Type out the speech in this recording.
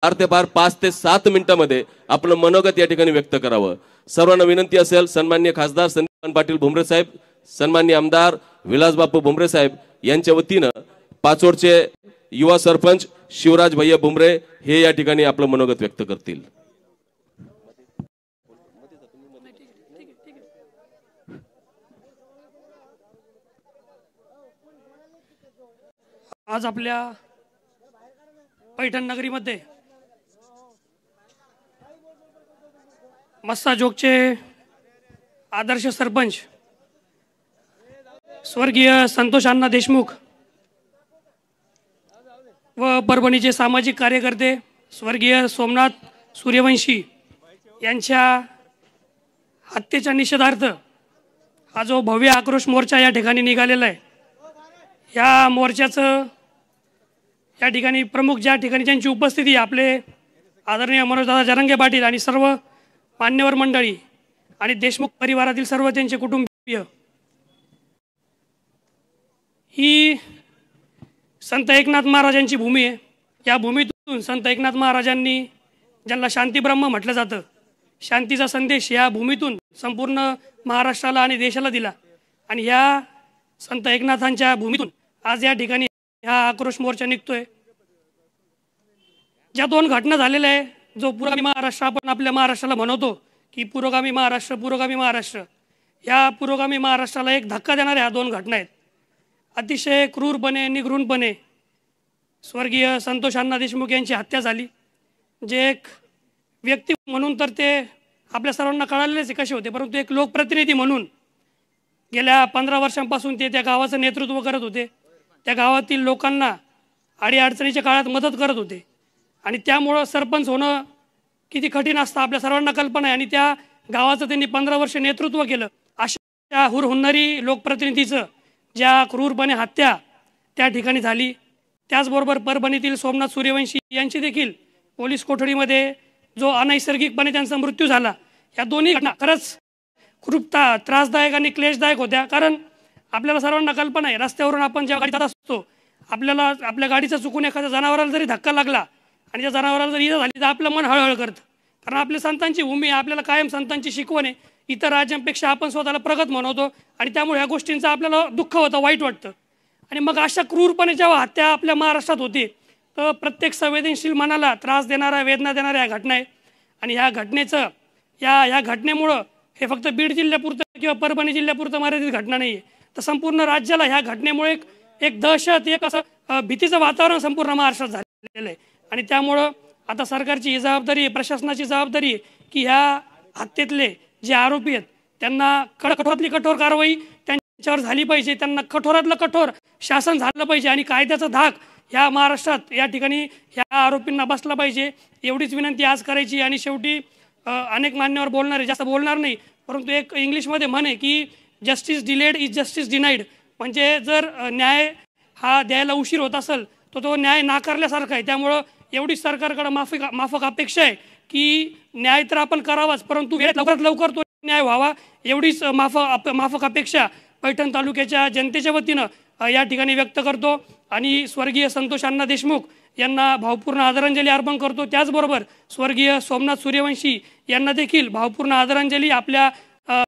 4 ते 5 ते 7 मिनिटांमध्ये आपलं मनोगत या ठिकाणी व्यक्त करावं। सर्वांना विनंती असेल, सन्माननीय खासदार संदीप पाटील भुमरे साहेब, सन्माननीय आमदार विलासबापू भुमरे साहेब यांच्या वतीनं पाचोडचे युवा सरपंच शिवराज भैया भुमरे हे या ठिकाणी आपलं मनोगत व्यक्त करतील। आज आपल्या पैठण नगरीमध्ये मस्साजोगचे आदर्श सरपंच स्वर्गीय संतोष अण्णा देशमुख व परभणीचे सामाजिक कार्यकर्ते स्वर्गीय सोमनाथ सूर्यवंशी यांच्या हत्येच्या निषेधार्थ हा जो भव्य आक्रोश मोर्चा या ठिकाणी निघालेला आहे, या मोर्चाचं या ठिकाणी प्रमुख ज्या ठिकाणी ज्यांची उपस्थिती आपले आदरणीय मनोजदादा जरांगे पाटील आणि सर्व मान्यवर मंडळी आणि देशमुख परिवारातील सर्व त्यांचे कुटुंबीय, ही संत एकनाथ महाराजांची भूमी आहे। या भूमीतून संत एकनाथ महाराजांनी ज्यांना शांतीब्रह्म म्हटलं जातं, शांतीचा संदेश या भूमीतून संपूर्ण महाराष्ट्राला आणि देशाला दिला आणि ह्या संत एकनाथांच्या भूमीतून आज या ठिकाणी हा आक्रोश मोर्चा निघतोय। ज्या 2 घटना झालेल्या आहे, जो पुरोगामी महाराष्ट्र आपण आपल्या महाराष्ट्राला म्हणतो की पुरोगामी महाराष्ट्र पुरोगामी महाराष्ट्र, या पुरोगामी महाराष्ट्राला एक धक्का देणाऱ्या ह्या 2 घटना आहेत। अतिशय क्रूरपणे निगृणपणे स्वर्गीय संतोष अण्णा देशमुख यांची हत्या झाली, जे एक व्यक्ती म्हणून तर ते आपल्या सर्वांना कळालेलेच कसे होते, परंतु एक लोकप्रतिनिधी म्हणून गेल्या 15 वर्षांपासून ते त्या गावाचं नेतृत्व करत होते। त्या गावातील लोकांना अडीअडचणीच्या काळात मदत करत होते आणि त्यामुळं सरपंच होणं किती कठीण असतं आपल्या सर्वांना कल्पना आहे आणि त्या गावाचं त्यांनी 15 वर्ष नेतृत्व केलं। अशा हुरहुन्नरी लोकप्रतिनिधीचं ज्या क्रूरपणे हत्या त्या ठिकाणी झाली, त्याचबरोबर परभणीतील सोमनाथ सूर्यवंशी यांची देखील पोलीस कोठडीमध्ये जो अनैसर्गिकपणे त्यांचा मृत्यू झाला, या दोन्ही घटना खरंच खूप त्रासदायक आणि क्लेशदायक होत्या। कारण आपल्याला सर्वांना कल्पना आहे, रस्त्यावरून आपण जेव्हा गाडीत असतो, आपल्याला आपल्या गाडीचा चुकून एखाद्या जनावराला जरी धक्का लागला आणि त्या जनावराला जर इजा झाली तर आपलं मन हळहळ करतं, कारण आपल्या संतांची भूमी आहे, आपल्याला कायम संतांची शिकवण आहे। इतर राज्यांपेक्षा आपण स्वतःला प्रगत म्हणवतो आणि त्यामुळे ह्या गोष्टींचं आपल्याला दुःख होतं, वाईट वाटतं। आणि मग अशा क्रूरपणे जेव्हा हत्या आपल्या महाराष्ट्रात होते, तर प्रत्येक संवेदनशील मनाला त्रास देणारा, वेदना देणाऱ्या ह्या घटना आहे आणि ह्या घटनेचं ह्या घटनेमुळं हे फक्त बीड जिल्ह्यापुरतं किंवा परभणी जिल्ह्यापुरतं मर्यादित घटना नाही आहे, तर संपूर्ण राज्याला ह्या घटनेमुळे एक दहशत, एक असं भीतीचं वातावरण संपूर्ण महाराष्ट्रात झालेलं आहे। आणि त्यामुळं आता सरकारची ही जबाबदारी आहे, प्रशासनाची जबाबदारी आहे की ह्या हत्येतले जे आरोपी आहेत त्यांना कठोरातली कठोर कारवाई त्यांच्यावर झाली पाहिजे, त्यांना कठोरातलं कठोर शासन झालं पाहिजे आणि कायद्याचा धाक ह्या महाराष्ट्रात या ठिकाणी ह्या आरोपींना बसला पाहिजे, एवढीच विनंती आज करायची। आणि शेवटी अनेक मान्यवर बोलणारे, जास्त बोलणार नाही, परंतु एक इंग्लिशमध्ये म्हणे की justice delayed is justice denied, म्हणजे जर न्याय हा द्यायला उशीर होत असेल तर तो न्याय नाकारल्यासारखा आहे। त्यामुळं एवढीच सरकारकडे माफक अपेक्षा आहे की न्याय तर आपण करावाच, परंतु लवकरात लवकर तो न्याय व्हावा, एवढीच माफक अपेक्षा पैठण तालुक्याच्या जनतेच्या वतीनं या ठिकाणी व्यक्त करतो आणि स्वर्गीय संतोष अण्णा देशमुख यांना भावपूर्ण आदरांजली अर्पण करतो। त्याचबरोबर स्वर्गीय सोमनाथ सूर्यवंशी यांना देखील भावपूर्ण आदरांजली आपल्या